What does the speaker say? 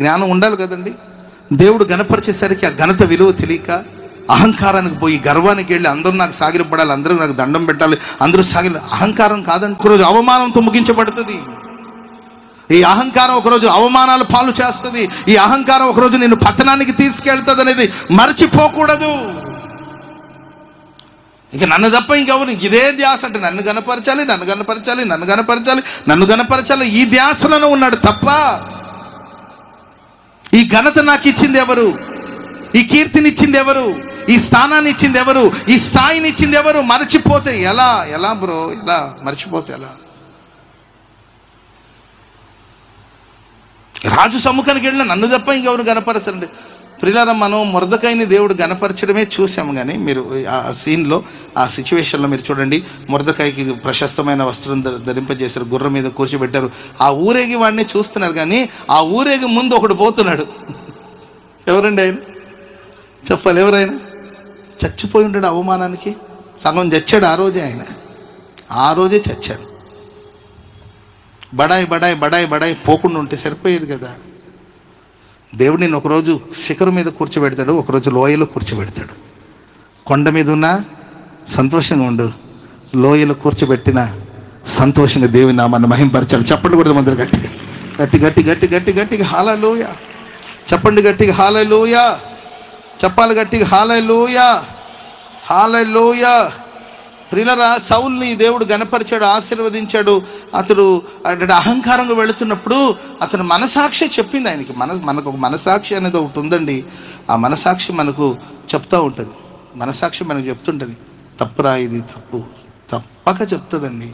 జ్ఞానం ఉండాలి కదండి. దేవుడు గణపరిచేసరికి ఆ ఘనత విలువ తెలియక అహంకారానికి పోయి గర్వానికి వెళ్ళి అందరూ నాకు సాగిలపడాలి, అందరూ నాకు దండం పెట్టాలి, అందరూ సాగిలి. అహంకారం కాదండి, ఒకరోజు అవమానంతో ముగించబడుతుంది. ఈ అహంకారం ఒకరోజు అవమానాలు పాలు చేస్తుంది. ఈ అహంకారం ఒకరోజు నిన్ను పతనానికి తీసుకెళ్తుంది అనేది మర్చిపోకూడదు. ఇక నన్ను తప్ప ఇంకెవరు, ఇదే ధ్యాస అంటే నన్ను గణపరచాలి, నన్ను గణపరచాలి, నన్ను గణపరచాలి, నన్ను గణపరచాలి, ఈ ధ్యాసలను ఉన్నాడు తప్ప ఈ ఘనత నాకు ఇచ్చింది ఎవరు, ఈ కీర్తిని ఇచ్చింది ఎవరు, ఈ స్థానాన్ని ఇచ్చింది ఎవరు, ఈ స్థాయిని ఇచ్చింది ఎవరు మర్చిపోతే ఎలా? ఎలా బ్రో, ఎలా మర్చిపోతే ఎలా? రాజు సముఖానికి వెళ్ళిన నన్ను తప్ప ఇంకెవరు గణపరచండి. ప్రియులారా, మనం మొర్దెకైని దేవుడు గణపరచడమే చూసాము. కానీ మీరు ఆ సీన్లో, ఆ సిచ్యువేషన్లో మీరు చూడండి, మొర్దెకైకి ప్రశస్తమైన వస్త్రం ధరింపజేశారు, గుర్రం మీద కూర్చోబెట్టారు. ఆ ఊరేగి వాడిని చూస్తున్నారు. కానీ ఆ ఊరేగి ముందు ఒకడు పోతున్నాడు. ఎవరండి ఆయన? చెప్పాలి, ఎవరైనా? చచ్చిపోయి ఉంటాడు అవమానానికి. సగం చచ్చాడు ఆ రోజే. ఆయన ఆ రోజే చచ్చాడు. బడాయి బడాయి బడాయి బడాయి పోకుండా ఉంటే సరిపోయేది కదా. దేవుడు నిన్ను ఒకరోజు శిఖరం మీద కూర్చోబెడతాడు, ఒకరోజు లోయలో కూర్చోబెడతాడు. కొండ మీద ఉన్నా సంతోషంగా ఉండు, లోయలో కూర్చోబెట్టిన సంతోషంగా దేవుని నామాన్ని మహింపరచాలి. చెప్పండి కూడా మందరు గట్టిగా, గట్టి గట్టి గట్టి గట్టి గట్టిగా హల్లెలూయా చెప్పండి. గట్టిగా హల్లెలూయా చెప్పాలి, గట్టిగా హల్లెలూయా హల్లెలూయా. ప్రియులారా, సౌల్ని దేవుడు గణపరిచాడు, ఆశీర్వదించాడు. అతడు అహంకారంగా వెళుతున్నప్పుడు అతని మనసాక్షి చెప్పింది ఆయనకి. మనకు ఒక మనసాక్షి అనేది ఒకటి ఉందండి. ఆ మనసాక్షి మనకు చెప్తూ ఉంటుంది. మనసాక్షి మనకు చెప్తుంటుంది, తప్పురా, ఇది తప్పు, తప్పక చెప్తుందండి.